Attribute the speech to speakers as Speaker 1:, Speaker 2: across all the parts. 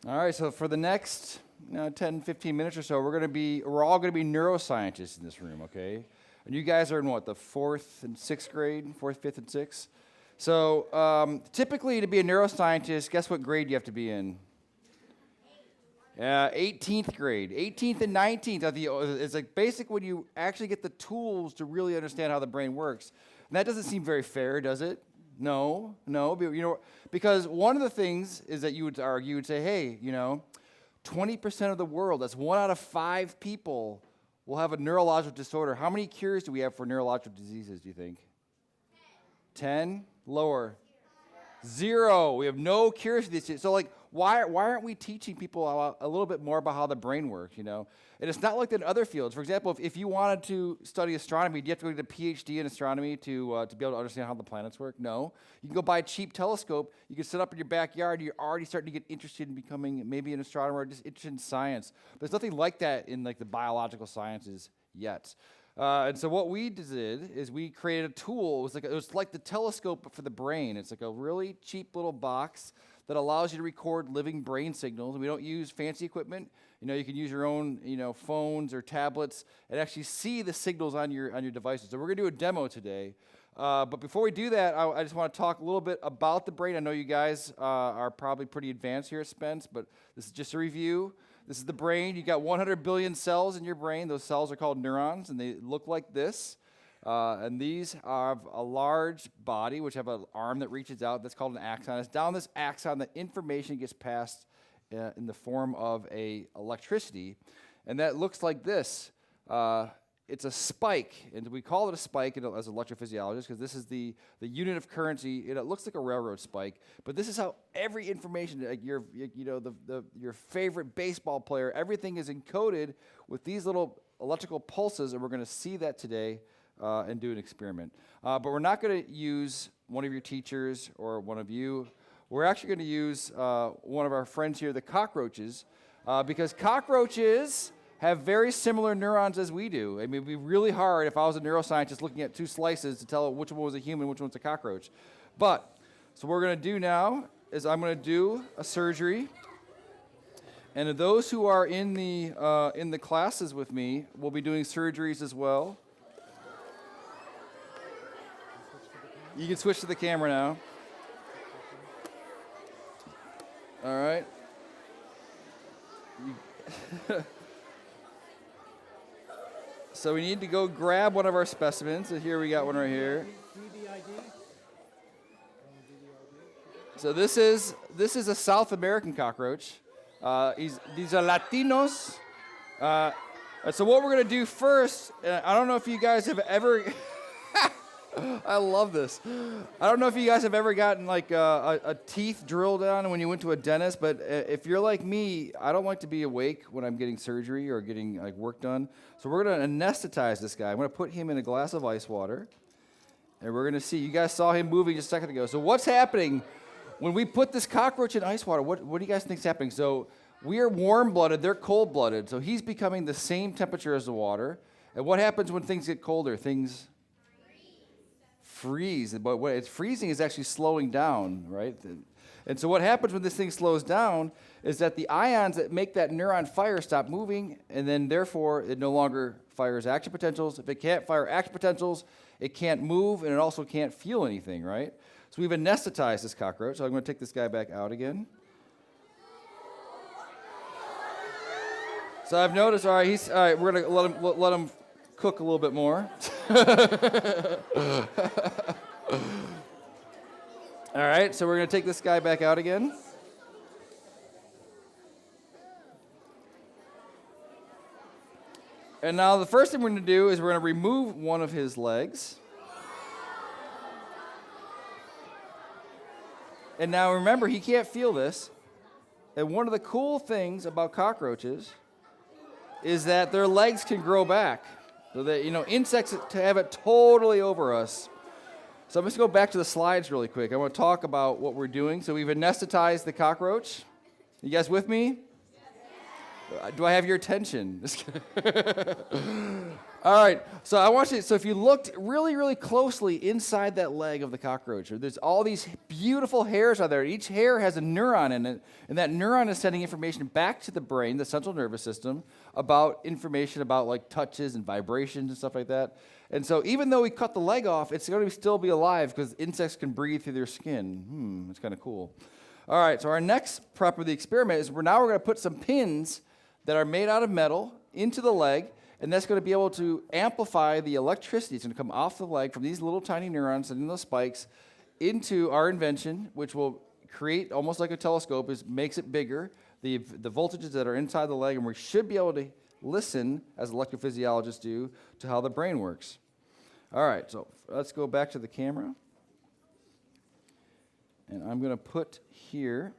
Speaker 1: All right, so for the next 10, 15 minutes or so, we're all going to be neuroscientists in this room, okay? And you guys are in what, the fourth and sixth grade? Fourth, fifth, and sixth? So typically to be a neuroscientist, guess what grade you have to be in? 18th grade. 18th and 19th is like basic when you actually get the tools to really understand how the brain works. And that doesn't seem very fair, does it? No, because one of the things is that you would argue, you would say, hey, 20% of the world, that's 1 out of 5 people will have a neurological disorder. How many cures do we have for neurological diseases, do you think? 10? Lower. 0. We have no cures for these. So, why aren't we teaching people a little bit more about how the brain works, And it's not like in other fields. For example, if you wanted to study astronomy, do you have to go get a PhD in astronomy to be able to understand how the planets work? No. You can go buy a cheap telescope. You can sit up in your backyard. You're already starting to get interested in becoming maybe an astronomer or just interested in science. But there's nothing like that in the biological sciences yet. And so what we did is we created a tool. It was like the telescope but for the brain. It's like a really cheap little box that allows you to record living brain signals. We don't use fancy equipment. You can use your own, phones or tablets and actually see the signals on your devices. So we're going to do a demo today. But before we do that, I just want to talk a little bit about the brain. I know you guys are probably pretty advanced here at Spence, but this is just a review. This is the brain. You got 100 billion cells in your brain. Those cells are called neurons, and they look like this. And these have a large body, which have an arm that reaches out. That's called an axon. It's down this axon that information gets passed in the form of electricity. And that looks like this. It's a spike, and we call it a spike as electrophysiologists because this is the unit of currency. It looks like a railroad spike, but this is how every information, like your favorite baseball player, everything is encoded with these little electrical pulses, and we're going to see that today and do an experiment. But we're not going to use one of your teachers or one of you. We're actually going to use one of our friends here, the cockroaches, because cockroaches have very similar neurons as we do. I mean, it'd be really hard if I was a neuroscientist looking at 2 slices to tell which one was a human, which one's a cockroach. So what we're going to do now is I'm going to do a surgery. And those who are in the classes with me will be doing surgeries as well. You can switch to the camera now. All right. So we need to go grab one of our specimens. So here we got one right here. So this is a South American cockroach. These are Latinos. So what we're gonna do first, I don't know if you guys have ever. I love this. I don't know if you guys have ever gotten a teeth drilled down when you went to a dentist, but if you're like me, I don't like to be awake when I'm getting surgery or getting work done. So we're going to anesthetize this guy. I'm going to put him in a glass of ice water, and we're going to see. You guys saw him moving just a second ago. So what's happening when we put this cockroach in ice water? What do you guys think is happening? So we are warm-blooded. They're cold-blooded. So he's becoming the same temperature as the water. And what happens when things get colder? Things freeze, but what it's freezing is actually slowing down, right? And so what happens when this thing slows down is that the ions that make that neuron fire stop moving, and then therefore it no longer fires action potentials. If it can't fire action potentials, it can't move, and it also can't feel anything, right? So we've anesthetized this cockroach. So I'm going to take this guy back out again. So I've noticed, all right, we're going to let him cook a little bit more. All right, so we're going to take this guy back out again. And now the first thing we're going to do is we're going to remove one of his legs. And now remember, he can't feel this. And one of the cool things about cockroaches is that their legs can grow back. So that, insects have it totally over us. So I'm just going to go back to the slides really quick. I want to talk about what we're doing. So we've anesthetized the cockroach. You guys with me? Do I have your attention? All right, so I want you, so if you looked really, really closely inside that leg of the cockroach, there's all these beautiful hairs out there. Each hair has a neuron in it, and that neuron is sending information back to the brain, the central nervous system, about information about like touches and vibrations and stuff like that. And so even though we cut the leg off, it's going to still be alive because insects can breathe through their skin. It's kind of cool. All right, so our next prep of the experiment is we're going to put some pins that are made out of metal into the leg, and that's going to be able to amplify the electricity. It's going to come off the leg from these little tiny neurons sending those spikes into our invention, which will create almost like a telescope, makes it bigger, the voltages that are inside the leg, and we should be able to listen, as electrophysiologists do, to how the brain works. All right, so let's go back to the camera. And I'm going to put here,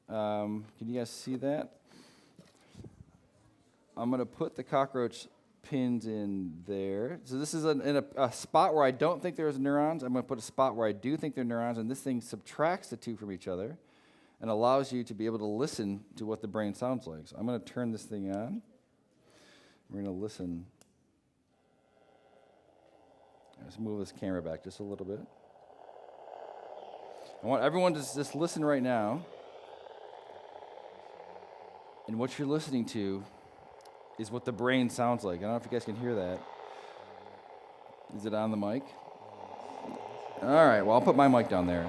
Speaker 1: can you guys see that? I'm going to put the cockroach pins in there. So this is in a spot where I don't think there's neurons. I'm going to put a spot where I do think there are neurons, and this thing subtracts the two from each other and allows you to be able to listen to what the brain sounds like. So I'm going to turn this thing on. We're going to listen. Let's move this camera back just a little bit. I want everyone to just listen right now. And what you're listening to is what the brain sounds like. I don't know if you guys can hear that. Is it on the mic? All right, well, I'll put my mic down there.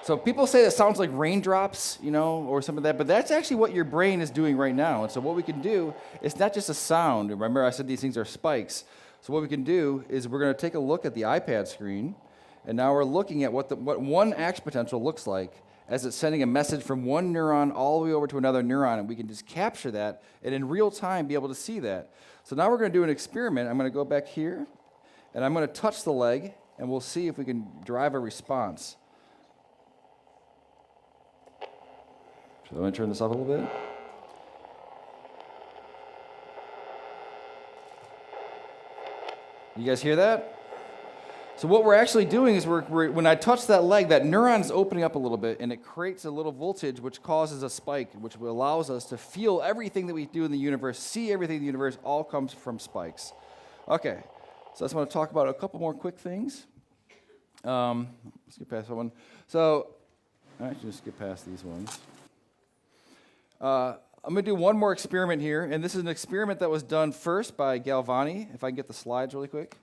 Speaker 1: So people say that sounds like raindrops, or some of that, but that's actually what your brain is doing right now. And so what we can do, it's not just a sound. Remember I said these things are spikes. So what we can do is we're going to take a look at the iPad screen, and now we're looking at what one action potential looks like as it's sending a message from one neuron all the way over to another neuron, and we can just capture that and in real time be able to see that. So now we're going to do an experiment. I'm going to go back here, and I'm going to touch the leg, and we'll see if we can drive a response. So I'm going to turn this up a little bit. You guys hear that? So what we're actually doing is when I touch that leg, that neuron is opening up a little bit, and it creates a little voltage which causes a spike, which allows us to feel everything that we do in the universe, see everything in the universe, all comes from spikes. Okay, so I just want to talk about a couple more quick things. Let's get past that one. So, actually, just get past these ones. I'm going to do one more experiment here, and this is an experiment that was done first by Galvani, if I can get the slides really quick.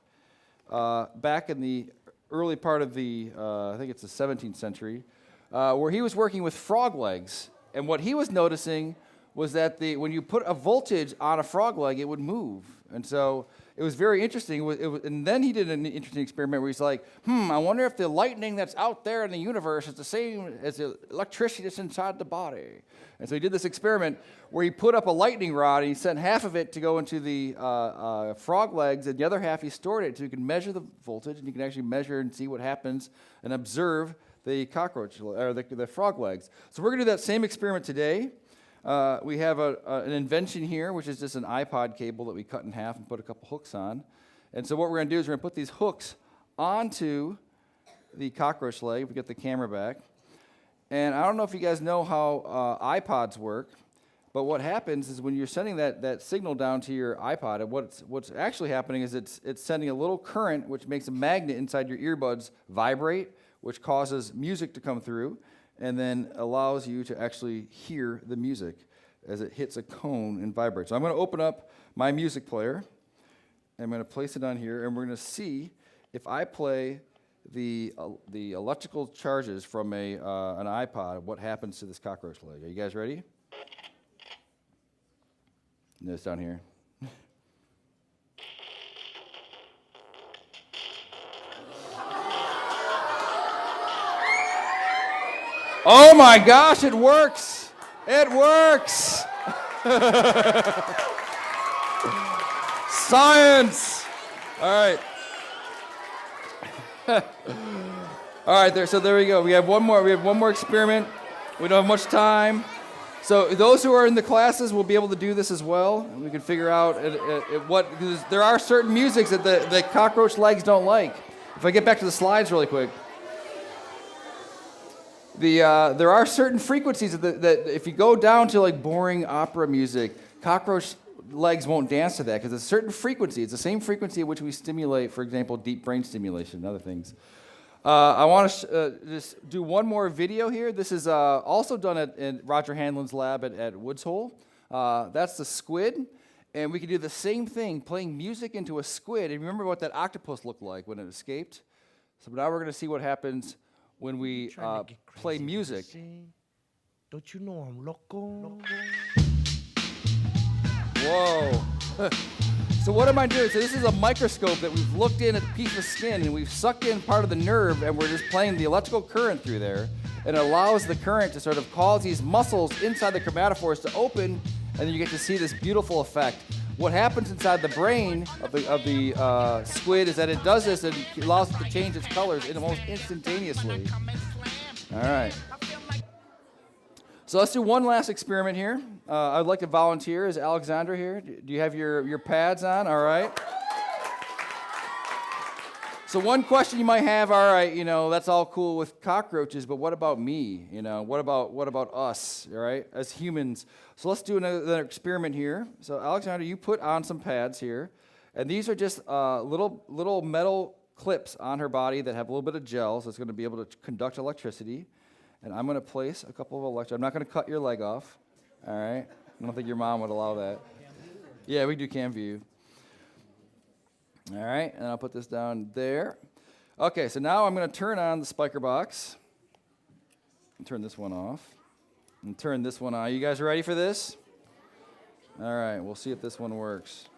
Speaker 1: Back in the early part of I think it's the 17th century, where he was working with frog legs. And what he was noticing was that when you put a voltage on a frog leg, it would move. And so it was very interesting. And then he did an interesting experiment where he's like, I wonder if the lightning that's out there in the universe is the same as the electricity that's inside the body. And so he did this experiment where he put up a lightning rod and he sent half of it to go into the frog legs, and the other half he stored it so you can measure the voltage, and you can actually measure and see what happens and observe the cockroach or the frog legs. So we're going to do that same experiment today. We have an invention here, which is just an iPod cable that we cut in half and put a couple hooks on. And so what we're going to do is we're going to put these hooks onto the cockroach leg. We get the camera back. And I don't know if you guys know how iPods work, but what happens is when you're sending that signal down to your iPod, what's actually happening is it's sending a little current, which makes a magnet inside your earbuds vibrate, which causes music to come through, and then allows you to actually hear the music as it hits a cone and vibrates. So I'm going to open up my music player. I'm going to place it on here, and we're going to see if I play the electrical charges from an iPod, what happens to this cockroach leg. Are you guys ready? This down here. Oh my gosh, it works! It works! Science! All right. All right, so there we go. We have one more experiment. We don't have much time. So those who are in the classes will be able to do this as well. And we can figure out because there are certain musics that the cockroach legs don't like. If I get back to the slides really quick. There are certain frequencies that if you go down to like boring opera music, cockroach legs won't dance to that because it's a certain frequency. It's the same frequency at which we stimulate, for example, deep brain stimulation and other things. I want to just do one more video here. This is also done at Roger Hanlon's lab at Woods Hole. That's the squid. And we can do the same thing, playing music into a squid. And remember what that octopus looked like when it escaped? So now we're going to see what happens when we play music.
Speaker 2: Don't you know I'm loco?
Speaker 1: Whoa. So what am I doing? So this is a microscope that we've looked in at a piece of skin, and we've sucked in part of the nerve, and we're just playing the electrical current through there. And it allows the current to sort of cause these muscles inside the chromatophores to open, and then you get to see this beautiful effect. What happens inside the brain of the squid is that it does this and it allows it to change its colors almost instantaneously. All right. So let's do one last experiment here. I'd like to volunteer. Is Alexandra here? Do you have your pads on? All right. So one question you might have, all right, that's all cool with cockroaches, but what about me? What about us, all right, as humans? So let's do another experiment here. So Alexandra, you put on some pads here, and these are just little metal clips on her body that have a little bit of gel, so it's going to be able to conduct electricity. And I'm going to place a couple of electrodes. I'm not going to cut your leg off, all right? I don't think your mom would allow that. Yeah, we do cam view. All right, and I'll put this down there. Okay, so now I'm going to turn on the spiker box. And turn this one off. And turn this one on. You guys ready for this? All right, we'll see if this one works.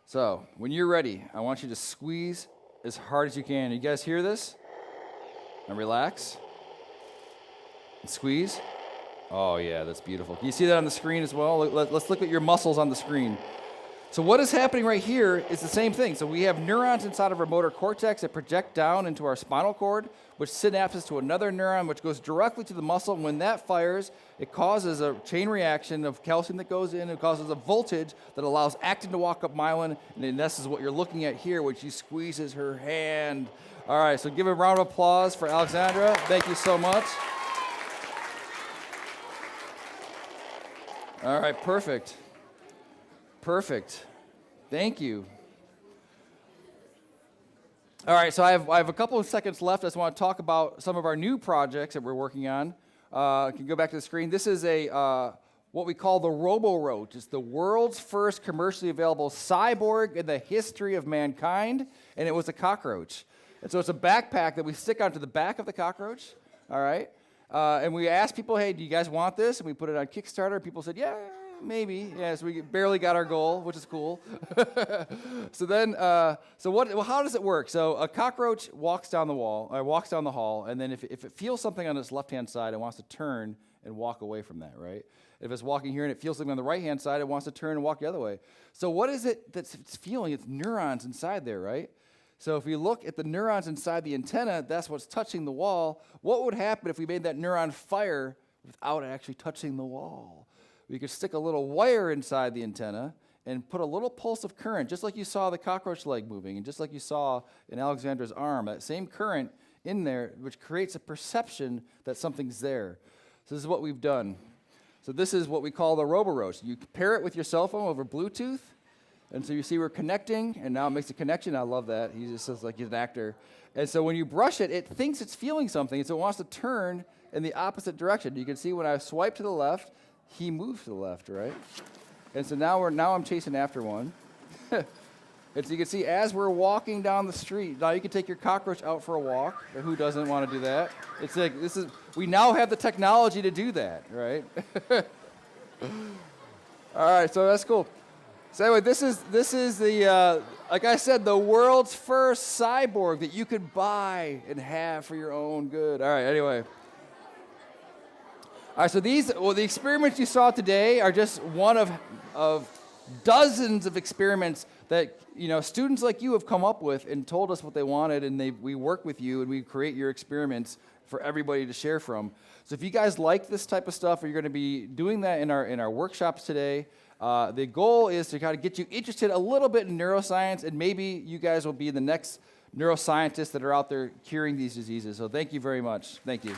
Speaker 1: So, when you're ready, I want you to squeeze as hard as you can. You guys hear this? And relax. And squeeze. Oh, yeah, that's beautiful. Can you see that on the screen as well? Let's look at your muscles on the screen. So what is happening right here is the same thing. So we have neurons inside of our motor cortex that project down into our spinal cord, which synapses to another neuron, which goes directly to the muscle. And when that fires, it causes a chain reaction of calcium that goes in. It causes a voltage that allows actin to walk up myelin. And this is what you're looking at here, when she squeezes her hand. All right, so give a round of applause for Alexandra. Thank you so much. All right, perfect. Perfect. Thank you. All right, so I have a couple of seconds left. I just want to talk about some of our new projects that we're working on. You can go back to the screen. This is what we call the Roboroach. It's the world's first commercially available cyborg in the history of mankind, and it was a cockroach. And so it's a backpack that we stick onto the back of the cockroach, all right? And we asked people, hey, do you guys want this? And we put it on Kickstarter. People said, yeah, maybe. Yeah, so we barely got our goal, which is cool. So then, how does it work? So a cockroach walks down the hall, and then if it feels something on its left-hand side, it wants to turn and walk away from that, right? If it's walking here and it feels something on the right-hand side, it wants to turn and walk the other way. So what is it that's it's feeling? It's neurons inside there, right? So if we look at the neurons inside the antenna, that's what's touching the wall. What would happen if we made that neuron fire without actually touching the wall? We could stick a little wire inside the antenna and put a little pulse of current, just like you saw the cockroach leg moving, and just like you saw in Alexandra's arm, that same current in there, which creates a perception that something's there. So this is what we've done. So this is what we call the Roboroach. You pair it with your cell phone over Bluetooth, and so you see we're connecting, and now it makes a connection. I love that. He just says like he's an actor. And so when you brush it, it thinks it's feeling something, and so it wants to turn in the opposite direction. You can see when I swipe to the left, he moves to the left, right? And so now I'm chasing after one. And so you can see as we're walking down the street, now you can take your cockroach out for a walk. Who doesn't want to do that? It's like we now have the technology to do that, right? All right, so that's cool. So anyway, this is the like I said, the world's first cyborg that you could buy and have for your own good. All right, anyway. All right, so the experiments you saw today are just one of dozens of experiments that students like you have come up with and told us what they wanted, and we work with you and we create your experiments for everybody to share from. So if you guys like this type of stuff, or you're going to be doing that in our workshops today, the goal is to kind of get you interested a little bit in neuroscience, and maybe you guys will be the next neuroscientists that are out there curing these diseases. So thank you very much. Thank you.